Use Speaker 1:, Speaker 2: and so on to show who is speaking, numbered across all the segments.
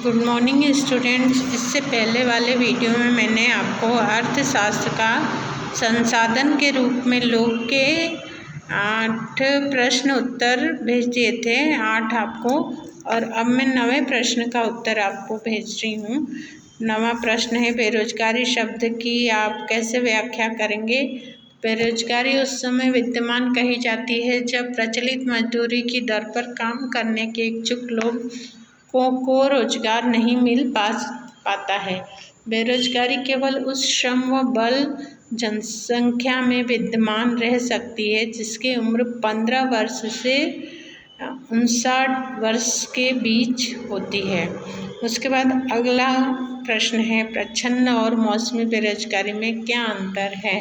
Speaker 1: Good morning students. इससे पहले वाले वीडियो में मैंने आपको अर्थशास्त्र का संसाधन के रूप में लोग के 8 प्रश्न उत्तर भेज दिए थे, 8 आपको, और अब मैं 9वें प्रश्न का उत्तर आपको भेज रही हूँ। 9वां प्रश्न है, बेरोजगारी शब्द की आप कैसे व्याख्या करेंगे। बेरोजगारी उस समय विद्यमान कही जाती है जब प्रचलित मजदूरी की दर पर काम करने के इच्छुक लोग को रोजगार नहीं मिल पाता है। बेरोजगारी केवल उस श्रम व बल जनसंख्या में विद्यमान रह सकती है जिसकी उम्र 15 वर्ष से 59 वर्ष के बीच होती है। उसके बाद अगला प्रश्न है, प्रच्छन्न और मौसमी बेरोजगारी में क्या अंतर है।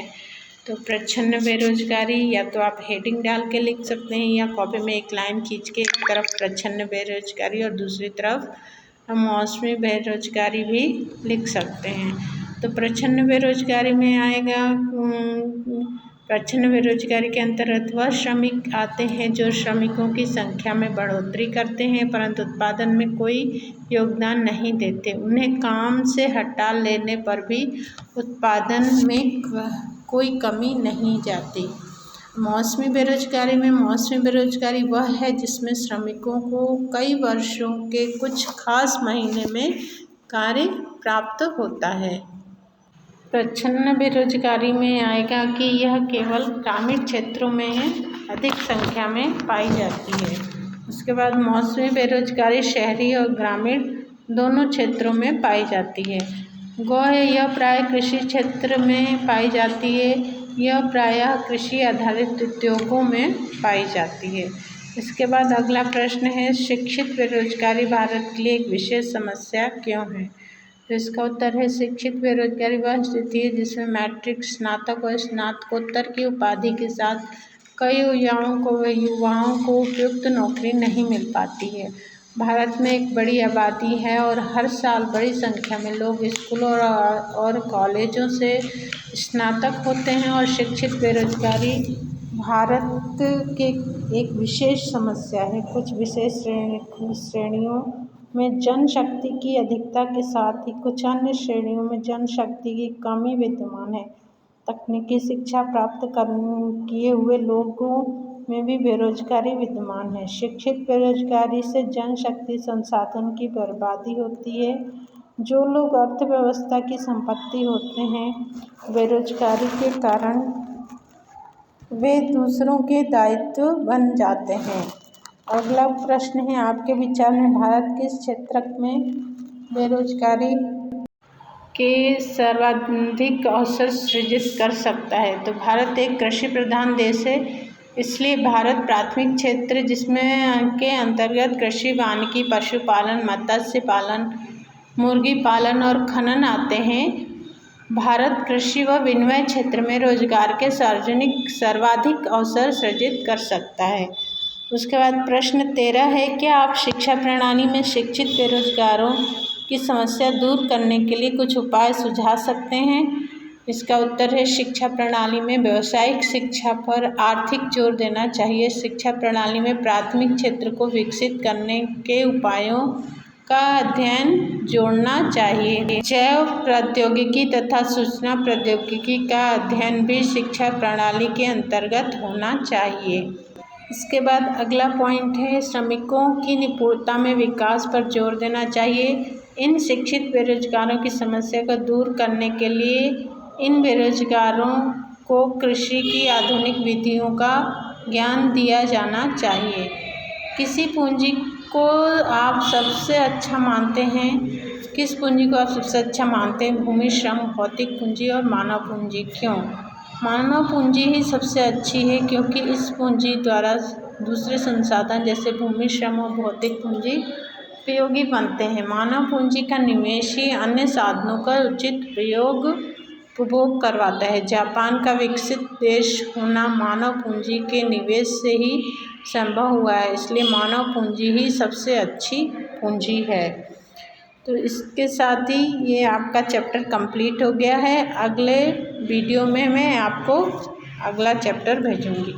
Speaker 1: तो प्रच्छन्न बेरोजगारी या तो आप हेडिंग डाल के लिख सकते हैं या कॉपी में एक लाइन खींच के एक तरफ प्रच्छन्न बेरोजगारी और दूसरी तरफ मौसमी बेरोजगारी भी लिख सकते हैं। तो प्रच्छन्न बेरोजगारी में आएगा, प्रच्छन्न बेरोजगारी के अंतर्गत वह श्रमिक आते हैं जो श्रमिकों की संख्या में बढ़ोतरी करते हैं परंतु उत्पादन में कोई योगदान नहीं देते। उन्हें काम से हटा लेने पर भी उत्पादन में कोई कमी नहीं जाती। मौसमी बेरोजगारी में मौसमी बेरोजगारी वह है जिसमें श्रमिकों को कई वर्षों के कुछ खास महीने में कार्य प्राप्त होता है। प्रच्छन्न बेरोजगारी में आएगा कि यह केवल ग्रामीण क्षेत्रों में अधिक संख्या में पाई जाती है। उसके बाद मौसमी बेरोजगारी शहरी और ग्रामीण दोनों क्षेत्रों में पाई जाती है। यह प्राय कृषि क्षेत्र में पाई जाती है। यह प्रायः कृषि आधारित उद्योगों में पाई जाती है। इसके बाद अगला प्रश्न है, शिक्षित बेरोजगारी भारत के लिए एक विशेष समस्या क्यों है। तो इसका उत्तर है, शिक्षित बेरोजगारी वह स्थिति है जिसमें मैट्रिक, स्नातक और स्नातकोत्तर की उपाधि के साथ कई युवाओं को उपयुक्त नौकरी नहीं मिल पाती है। भारत में एक बड़ी आबादी है और हर साल बड़ी संख्या में लोग स्कूलों और कॉलेजों से स्नातक होते हैं और शिक्षित बेरोजगारी भारत के एक विशेष समस्या है। कुछ विशेष श्रेणियों में जनशक्ति की अधिकता के साथ ही कुछ अन्य श्रेणियों में जनशक्ति की कमी विद्यमान है। तकनीकी शिक्षा प्राप्त किए हुए लोगों में भी बेरोजगारी विद्यमान है। शिक्षित बेरोजगारी से जनशक्ति संसाधन की बर्बादी होती है। जो लोग अर्थव्यवस्था की संपत्ति होते हैं, बेरोजगारी के कारण वे दूसरों के दायित्व बन जाते हैं। अगला प्रश्न है, आपके विचार में भारत किस क्षेत्र में बेरोजगारी के सर्वाधिक अवसर सृजित कर सकता है। तो भारत एक कृषि प्रधान देश है, इसलिए भारत प्राथमिक क्षेत्र जिसमें के अंतर्गत कृषि, वानिकी, पशुपालन, मत्स्य पालन, मुर्गी पालन और खनन आते हैं। भारत कृषि व विनिमय क्षेत्र में रोजगार के सर्वाधिक अवसर सृजित कर सकता है। उसके बाद प्रश्न 13 है, क्या आप शिक्षा प्रणाली में शिक्षित बेरोजगारों की समस्या दूर करने के लिए कुछ उपाय सुझा सकते हैं। इसका उत्तर है, शिक्षा प्रणाली में व्यावसायिक शिक्षा पर आर्थिक जोर देना चाहिए। शिक्षा प्रणाली में प्राथमिक क्षेत्र को विकसित करने के उपायों का अध्ययन जोड़ना चाहिए। जैव प्रौद्योगिकी तथा सूचना प्रौद्योगिकी का अध्ययन भी शिक्षा प्रणाली के अंतर्गत होना चाहिए। इसके बाद अगला पॉइंट है, श्रमिकों की निपुणता में विकास पर जोर देना चाहिए। इन शिक्षित बेरोजगारों की समस्या को दूर करने के लिए इन बेरोजगारों को कृषि की आधुनिक विधियों का ज्ञान दिया जाना चाहिए। किस पूंजी को आप सबसे अच्छा मानते हैं। भूमि, श्रम, भौतिक पूंजी और मानव पूंजी। क्यों? मानव पूंजी ही सबसे अच्छी है क्योंकि इस पूंजी द्वारा दूसरे संसाधन जैसे भूमि, श्रम और भौतिक पूंजी उपयोगी बनते हैं। मानव पूंजी का निवेश ही अन्य साधनों का उचित उपभोग करवाता है। जापान का विकसित देश होना मानव पूंजी के निवेश से ही संभव हुआ है, इसलिए मानव पूंजी ही सबसे अच्छी पूंजी है। तो इसके साथ ही ये आपका चैप्टर कंप्लीट हो गया है। अगले वीडियो में मैं आपको अगला चैप्टर भेजूँगी।